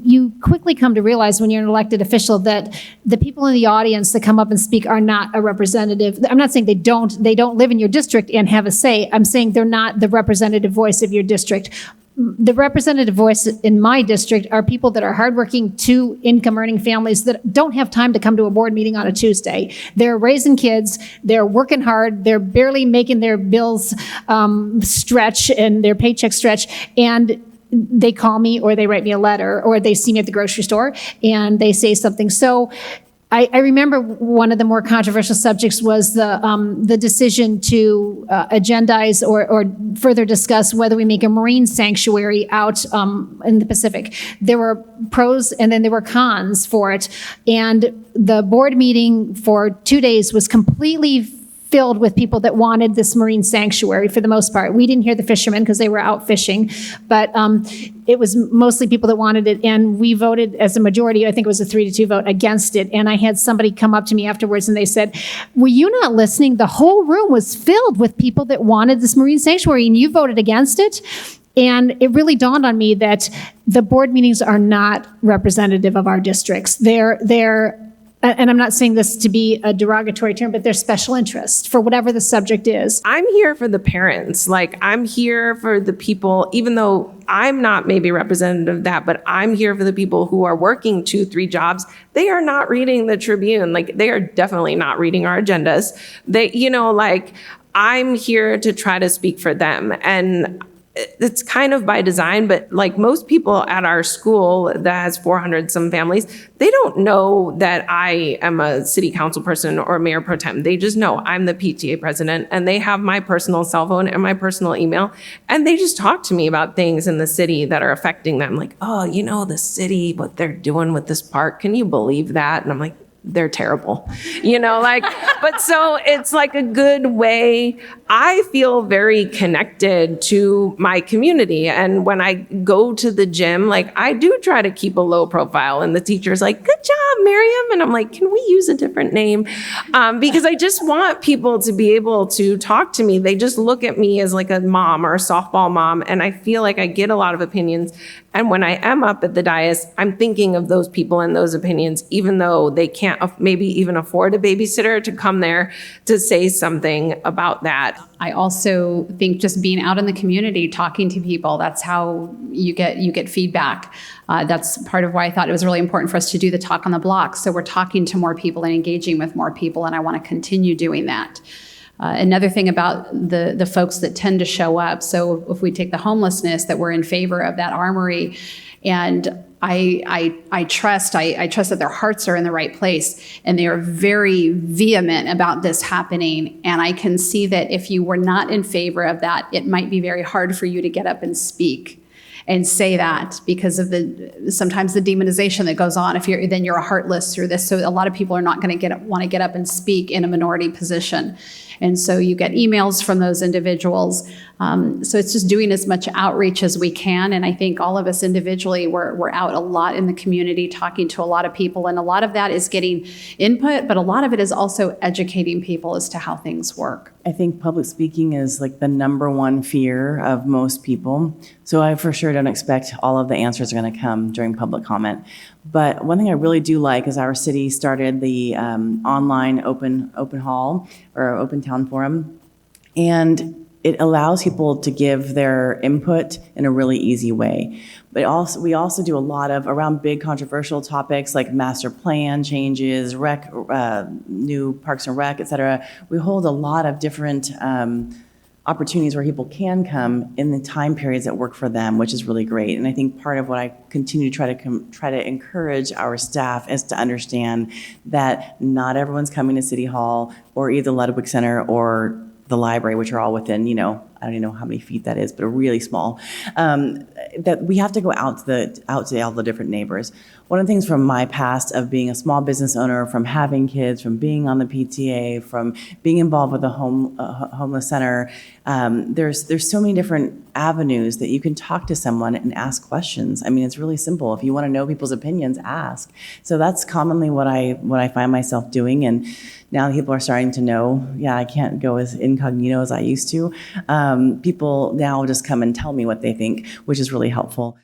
You quickly come to realize when you're an elected official that the people in the audience that come up and speak are not a representative. I'm not saying they don't live in your district and have a say. I'm saying they're not the representative voice of your district. The representative voice in my district are people that are hardworking, two-income earning families that don't have time to come to a board meeting on a Tuesday. They're raising kids, they're working hard, they're barely making their bills stretch and their paycheck stretch, and they call me or they write me a letter or they see me at the grocery store and they say something. So I remember one of the more controversial subjects was the decision to agendize or further discuss whether we make a marine sanctuary out in the Pacific. There were pros and then there were cons for it. And the board meeting for 2 days was completely filled with people that wanted this marine sanctuary for the most part. We didn't hear the fishermen because they were out fishing, but it was mostly people that wanted it, and we voted as a majority, I think it was a 3-2 vote against it. And I had somebody come up to me afterwards and they said, were you not listening? The whole room was filled with people that wanted this marine sanctuary and you voted against it? And it really dawned on me that the board meetings are not representative of our districts. They're and I'm not saying this to be a derogatory term, but they're special interest for whatever the subject is. I'm here for the parents. Like, I'm here for the people, even though I'm not maybe representative of that, but I'm here for the people who are working 2-3 jobs. They are not reading the Tribune. Like, they are definitely not reading our agendas. I'm here to try to speak for them. And it's kind of by design, but like most people at our school that has 400 some families, they don't know that I am a city council person or mayor pro tem. They just know I'm the PTA president, and they have my personal cell phone and my personal email. And they just talk to me about things in the city that are affecting them. Like, oh, the city, what they're doing with this park. Can you believe that? And I'm like, they're terrible, but so it's like a good way. I feel very connected to my community. And when I go to the gym, I do try to keep a low profile, and the teacher's like, good job, Mariam. And I'm like, can we use a different name? Because I just want people to be able to talk to me. They just look at me as like a mom or a softball mom. And I feel like I get a lot of opinions. And when I am up at the dais, I'm thinking of those people and those opinions, even though they can't maybe even afford a babysitter to come there to say something about that. I also think just being out in the community, talking to people, that's how you get feedback. That's part of why I thought it was really important for us to do the talk on the block. So we're talking to more people and engaging with more people, and I want to continue doing that. Another thing about the folks that tend to show up, so if we take the homelessness, that we're in favor of that armory, and I trust that their hearts are in the right place, and they are very vehement about this happening. And I can see that if you were not in favor of that, it might be very hard for you to get up and speak and say that because of sometimes the demonization that goes on. If you're a heartless through this. So a lot of people are not going to want to get up and speak in a minority position. And so you get emails from those individuals. So it's just doing as much outreach as we can. And I think all of us individually, we're out a lot in the community, talking to a lot of people. And a lot of that is getting input, but a lot of it is also educating people as to how things work. I think public speaking is like the number one fear of most people. So I for sure don't expect all of the answers are going to come during public comment. But one thing I really do like is our city started the online open hall or open town forum. And it allows people to give their input in a really easy way. But we also do a lot of around big controversial topics like master plan changes, new parks and rec, et cetera. We hold a lot of different opportunities where people can come in the time periods that work for them, which is really great. And I think part of what I continue to try to encourage our staff is to understand that not everyone's coming to City Hall or either Ludwig Center or the library, which are all within, I don't even know how many feet that is, but really small, that we have to go out to all the different neighbors. One of the things from my past of being a small business owner, from having kids, from being on the PTA, from being involved with a homeless center, there's so many different avenues that you can talk to someone and ask questions. I mean, it's really simple. If you want to know people's opinions, ask. So that's commonly what I find myself doing. And now people are starting to know, I can't go as incognito as I used to. People now just come and tell me what they think, which is really helpful.